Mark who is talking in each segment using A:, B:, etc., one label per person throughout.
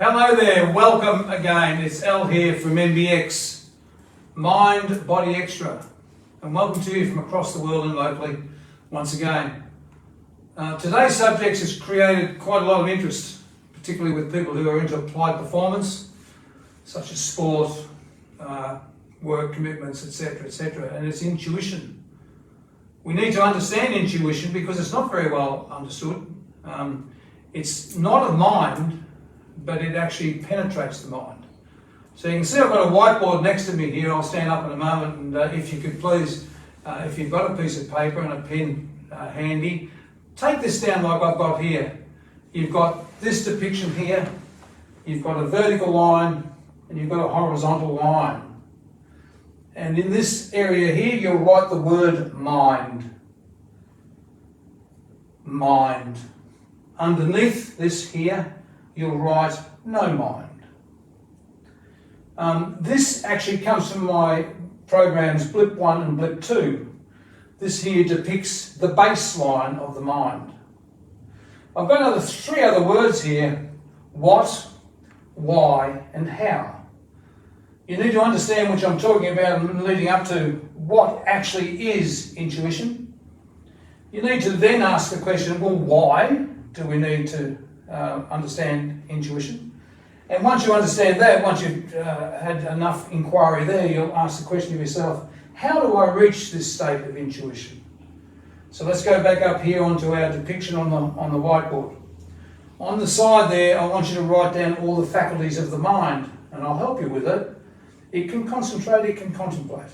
A: Hello there, welcome again. It's Al here from MBX, mindbodyxtra, and welcome to you from across the world and locally once again. Today's subject has created quite a lot of interest, particularly with people who are into applied performance, such as sport, work commitments, etc., and it's intuition. We need to understand intuition because it's not very well understood. It's not a mind, but it actually penetrates the mind. So you can see I've got a whiteboard next to me here. I'll stand up in a moment, and if you could please, if you've got a piece of paper and a pen handy, take this down like I've got here. You've got this depiction here, you've got a vertical line, and you've got a horizontal line. And in this area here, you'll write the word mind. Mind. Underneath this here, you'll write no mind. This actually comes from my programs Blip 1 and Blip 2. This here depicts the baseline of the mind. I've got three other words here: what, why, and how. You need to understand what I'm talking about and leading up to what actually is intuition. You need to then ask the question, well, why do we need to understand intuition? And once you understand that, once you've had enough inquiry there, you'll ask the question of yourself, how do I reach this state of intuition? So let's go back up here onto our depiction on the whiteboard. On the side there, I want you to write down all the faculties of the mind, and I'll help you with it. It can concentrate, it can contemplate.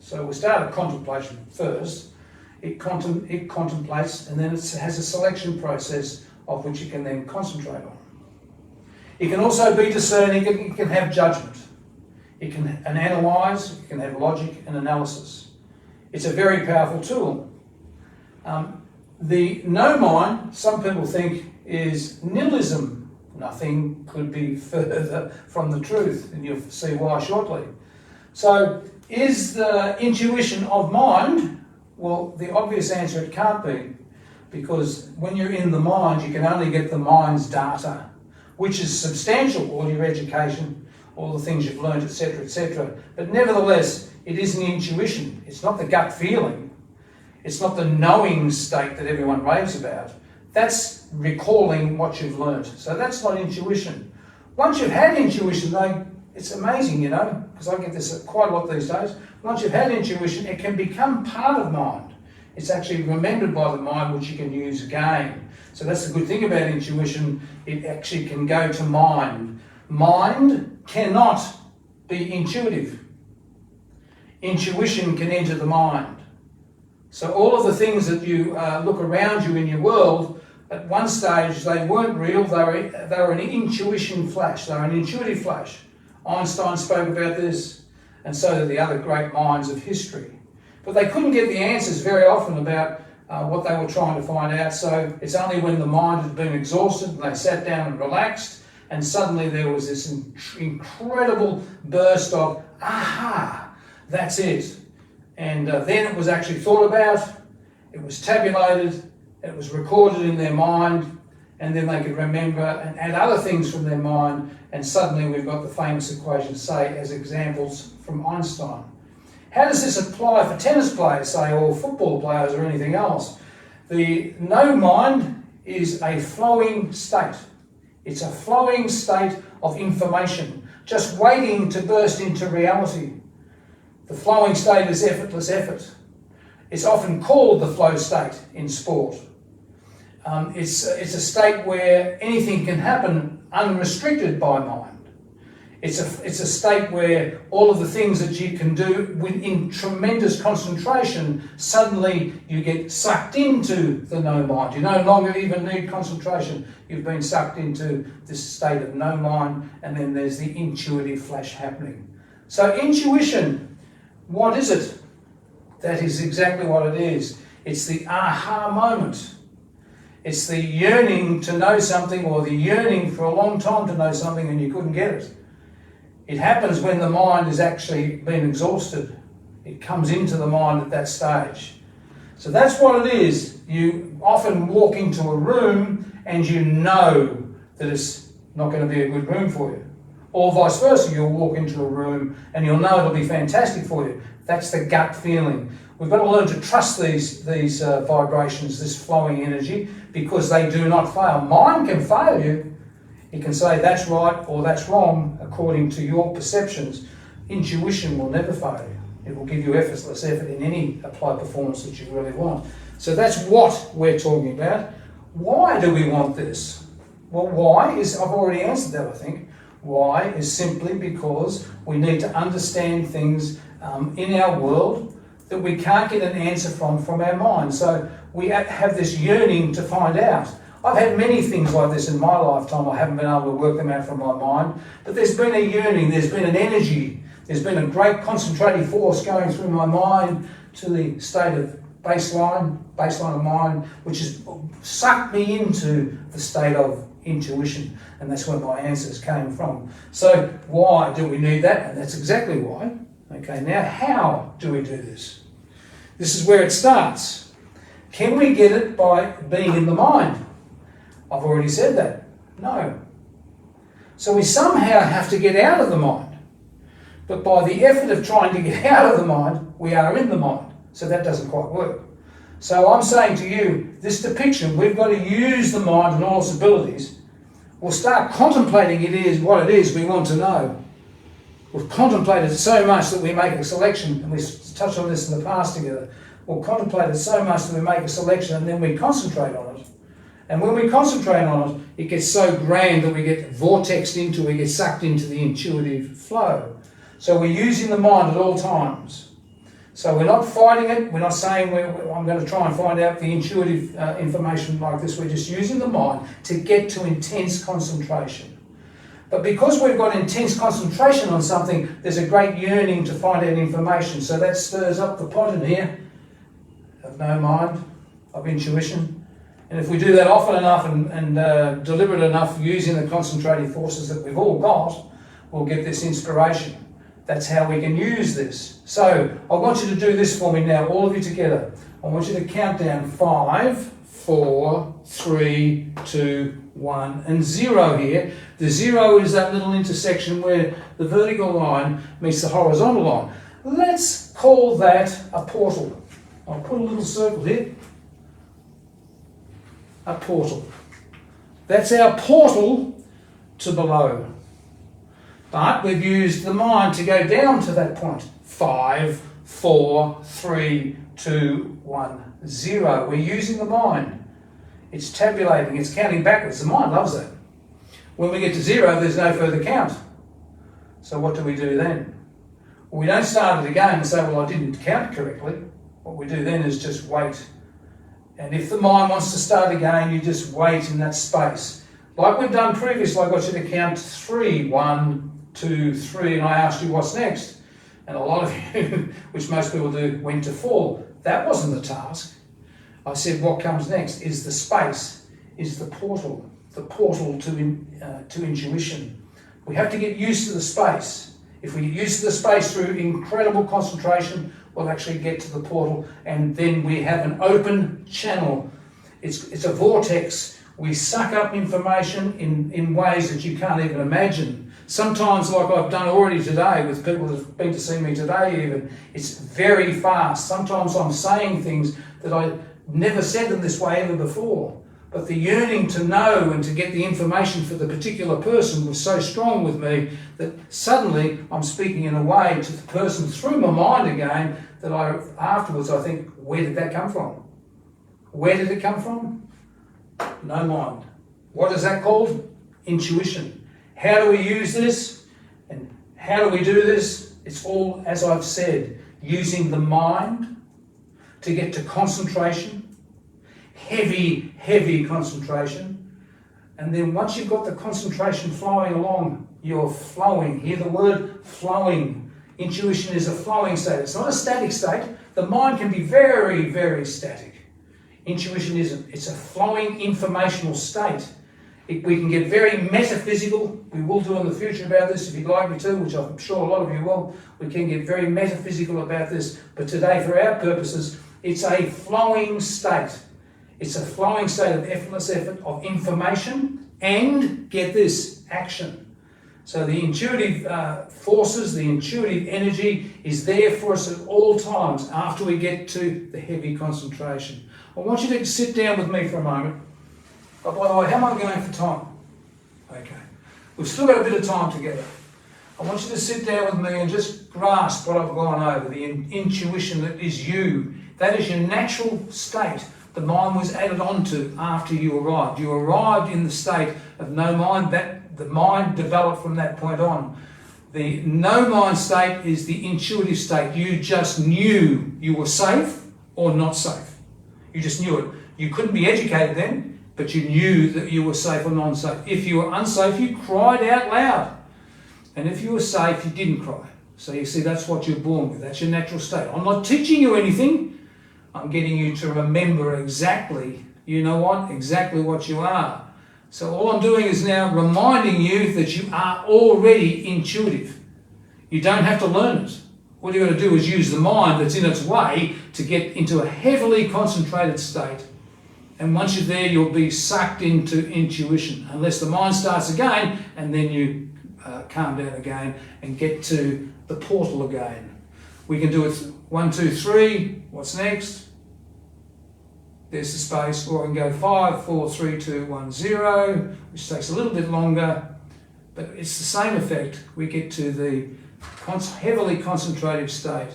A: So we'll start at contemplation first. It contemplates, and then it has a selection process of which it can then concentrate on. It can also be discerning, it can have judgment. It can analyse, it can have logic and analysis. It's a very powerful tool. The no mind, some people think, is nihilism. Nothing could be further from the truth, and you'll see why shortly. So, is the intuition of mind? Well, the obvious answer, it can't be, because when you're in the mind, you can only get the mind's data, which is substantial, all your education, all the things you've learned, etc. But nevertheless, it is an intuition. It's not the gut feeling. It's not the knowing state that everyone raves about. That's recalling what you've learned. So that's not intuition. Once you've had intuition, though, it's amazing, because I get this quite a lot these days. Once you've had intuition, it can become part of mind. It's actually remembered by the mind, which you can use again. So that's the good thing about intuition. It actually can go to mind. Mind cannot be intuitive. Intuition can enter the mind. So all of the things that you look around you in your world, at one stage they weren't real, they were an intuition flash, they were an intuitive flash. Einstein spoke about this, and so did the other great minds of history. But they couldn't get the answers very often about what they were trying to find out, so it's only when the mind had been exhausted and they sat down and relaxed, and suddenly there was this incredible burst of, aha, that's it. And then it was actually thought about, it was tabulated, it was recorded in their mind, and then they could remember and add other things from their mind, and suddenly we've got the famous equations, say, as examples from Einstein. How does this apply for tennis players, say, or football players or anything else? The no mind is a flowing state. It's a flowing state of information, just waiting to burst into reality. The flowing state is effortless effort. It's often called the flow state in sport. It's a state where anything can happen unrestricted by mind. It's a state where all of the things that you can do in tremendous concentration, suddenly you get sucked into the no mind. You no longer even need concentration. You've been sucked into this state of no mind, and then there's the intuitive flash happening. So intuition, what is it? That is exactly what it is. It's the aha moment. It's the yearning to know something, or the yearning for a long time to know something and you couldn't get it. It happens when the mind has actually been exhausted. It comes into the mind at that stage. So that's what it is. You often walk into a room and you know that it's not going to be a good room for you. Or vice versa, you'll walk into a room and you'll know it'll be fantastic for you. That's the gut feeling. We've got to learn to trust these vibrations, this flowing energy, because they do not fail. Mind can fail you. It can say that's right or that's wrong according to your perceptions. Intuition will never fail you. It will give you effortless effort in any applied performance that you really want. So that's what we're talking about. Why do we want this? Well, why is, I've already answered that, I think. Why is simply because we need to understand things in our world that we can't get an answer from our mind. So we have this yearning to find out. I've had many things like this in my lifetime. I haven't been able to work them out from my mind, but there's been a yearning, there's been an energy, there's been a great concentrating force going through my mind to the state of baseline of mind, which has sucked me into the state of intuition, and that's where my answers came from. So why do we need that? And that's exactly why. Okay, now how do we do this? This is where it starts. Can we get it by being in the mind? I've already said that. No. So we somehow have to get out of the mind. But by the effort of trying to get out of the mind, we are in the mind. So that doesn't quite work. So I'm saying to you, this depiction, we've got to use the mind and all its abilities. We'll start contemplating it is what it is we want to know. We've contemplated it so much that we make a selection, and we touched on this in the past together. We'll contemplate it so much that we make a selection and then we concentrate on it. And when we concentrate on it, it gets so grand that we get vortexed into, we get sucked into the intuitive flow. So we're using the mind at all times. So we're not fighting it, we're not saying I'm going to try and find out the intuitive information like this. We're just using the mind to get to intense concentration. But because we've got intense concentration on something, there's a great yearning to find out information. So that stirs up the pot in here of no mind, of intuition. And if we do that often enough and deliberate enough using the concentrating forces that we've all got, we'll get this inspiration. That's how we can use this. So I want you to do this for me now, all of you together. I want you to count down 5, 4, 3, 2, 1, and 0 here. The 0 is that little intersection where the vertical line meets the horizontal line. Let's call that a portal. I'll put a little circle here. A portal. That's our portal to below. But we've used the mind to go down to that point. 5, 4, 3, 2, 1, 0. We're using the mind. It's tabulating, it's counting backwards. The mind loves that. When we get to 0, there's no further count. So what do we do then? Well, we don't start it again and say, well, I didn't count correctly. What we do then is just wait. And if the mind wants to start again, you just wait in that space. Like we've done previously, I got you to count 3, 1, 2, 3, and I asked you what's next. And a lot of you, which most people do, went to 4. That wasn't the task. I said what comes next is the space, is the portal to intuition. We have to get used to the space. If we get used to the space through incredible concentration, we'll actually get to the portal, and then we have an open channel. It's a vortex. We suck up information in ways that you can't even imagine. Sometimes, like I've done already today with people that have been to see me today even, it's very fast. Sometimes I'm saying things that I never said them this way ever before. But the yearning to know and to get the information for the particular person was so strong with me that suddenly I'm speaking in a way to the person through my mind again that afterwards I think, where did that come from? Where did it come from? No mind. What is that called? Intuition. How do we use this? And how do we do this? It's all, as I've said, using the mind to get to concentration, heavy concentration. And then once you've got the concentration flowing along, you're flowing. Hear the word flowing. Intuition is a flowing state. It's not a static state. The mind can be very, very static. Intuition isn't. It's a flowing informational state. We can get very metaphysical. We will do in the future about this if you'd like me to, which I'm sure a lot of you will. We can get very metaphysical about this. But today, for our purposes, it's a flowing state. It's a flowing state of effortless effort of information and, get this, action. So the intuitive forces, the intuitive energy is there for us at all times after we get to the heavy concentration. I want you to sit down with me for a moment. Oh, by the way, how am I going for time? Okay. We've still got a bit of time together. I want you to sit down with me and just grasp what I've gone over, the intuition that is you. That is your natural state. The mind was added onto after you arrived. You arrived in the state of no mind. That the mind developed from that point on. The no mind state is the intuitive state. You just knew you were safe or not safe. You just knew it. You couldn't be educated then, but you knew that you were safe or non-safe. If you were unsafe, you cried out loud. And if you were safe, you didn't cry. So you see, that's what you're born with. That's your natural state. I'm not teaching you anything. I'm getting you to remember exactly, you know what, exactly what you are. So all I'm doing is now reminding you that you are already intuitive. You don't have to learn it. All you've got to do is use the mind that's in its way to get into a heavily concentrated state. And once you're there, you'll be sucked into intuition, unless the mind starts again, and then you calm down again and get to the portal again. We can do it 1, 2, 3. What's next? There's the space. Or we can go 5, 4, 3, 2, 1, 0, which takes a little bit longer, but it's the same effect. We get to the heavily concentrated state.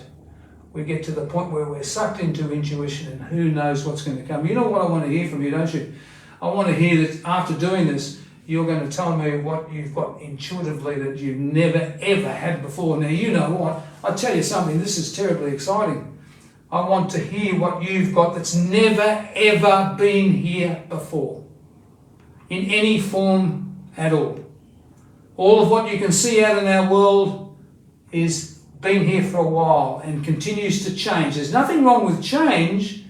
A: We get to the point where we're sucked into intuition, and who knows what's going to come. You know what I want to hear from you, don't you? I want to hear that after doing this, you're going to tell me what you've got intuitively that you've never ever had before. Now, you know what? I'll tell you something, this is terribly exciting. I want to hear what you've got that's never ever been here before, in any form at all. All of what you can see out in our world is been here for a while and continues to change. There's nothing wrong with change.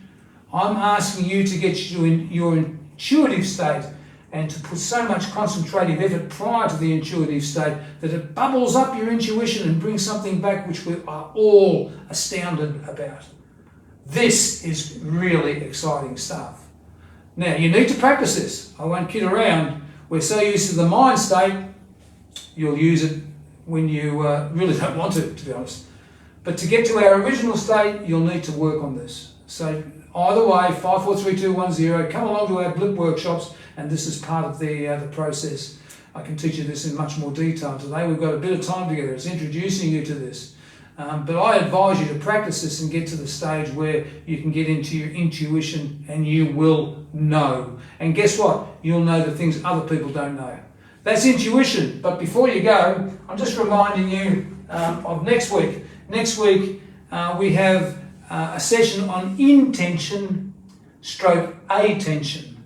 A: I'm asking you to get you in your intuitive state and to put so much concentrative effort prior to the intuitive state that it bubbles up your intuition and brings something back which we are all astounded about. This is really exciting stuff. Now, you need to practice this. I won't kid around. We're so used to the mind state, you'll use it when you really don't want to be honest. But to get to our original state, you'll need to work on this. So either way, 5, 4, 3, 2, 1, 0, come along to our blip workshops, and this is part of the process. I can teach you this in much more detail today. We've got a bit of time together. It's introducing you to this. But I advise you to practice this and get to the stage where you can get into your intuition and you will know. And guess what? You'll know the things other people don't know. That's intuition. But before you go, I'm just reminding you of next week. Next week we have a session on intention stroke attention.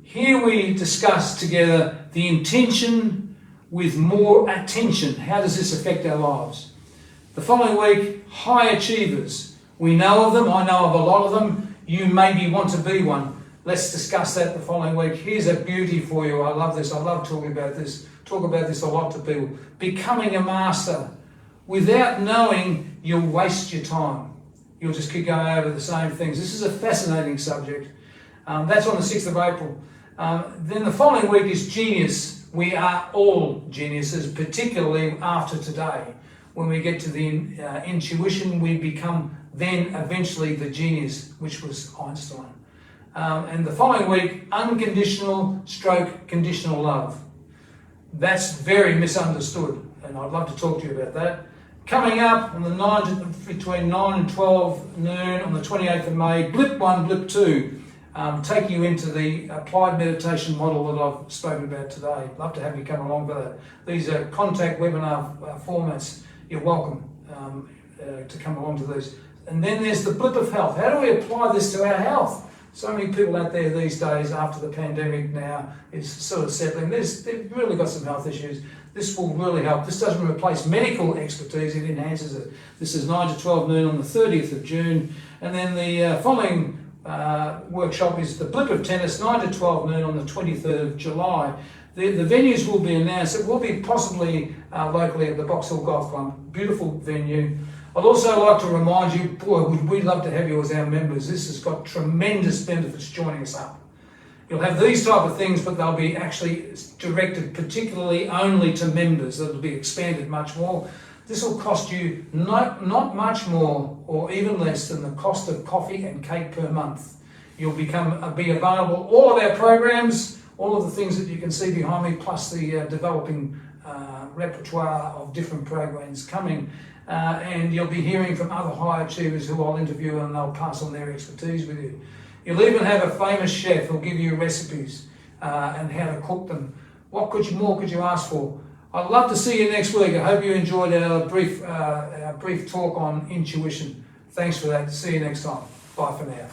A: Here we discuss together the intention with more attention. How does this affect our lives? The following week, high achievers. We know of them. I know of a lot of them. You maybe want to be one. Let's discuss that the following week. Here's a beauty for you. I love this. I love talking about this. Talk about this a lot to people. Becoming a master. Without knowing, you'll waste your time. You'll just keep going over the same things. This is a fascinating subject. That's on the 6th of April. Then the following week is genius. We are all geniuses, particularly after today. When we get to the intuition, we become then eventually the genius, which was Einstein. And the following week, unconditional stroke conditional love. That's very misunderstood, and I'd love to talk to you about that. Coming up on the between 9 and 12 noon on the 28th of May, Blip 1, Blip 2. Take you into the applied meditation model that I've spoken about today. Love to have you come along for that. These are contact webinar formats. You're welcome to come along to these. And then there's the blip of health. How do we apply this to our health? So many people out there these days after the pandemic now is sort of settling. They've really got some health issues. This will really help. This doesn't replace medical expertise, it enhances it. This is 9 to 12 noon on the 30th of June. And then the following workshop is the blip of tennis, 9 to 12 noon on the 23rd of July. The venues will be announced. It will be possibly locally at the Box Hill Golf Club. Beautiful venue. I'd also like to remind you, boy, would we love to have you as our members. This has got tremendous benefits joining us up. You'll have these type of things, but they'll be actually directed particularly only to members. It'll be expanded much more. This will cost you not much more or even less than the cost of coffee and cake per month. You'll be available, all of our programs, all of the things that you can see behind me, plus the developing repertoire of different programs coming. And you'll be hearing from other high achievers who I'll interview, and they'll pass on their expertise with you. You'll even have a famous chef who'll give you recipes and how to cook them. What more could you ask for? I'd love to see you next week. I hope you enjoyed our brief talk on intuition. Thanks for that. See you next time. Bye for now.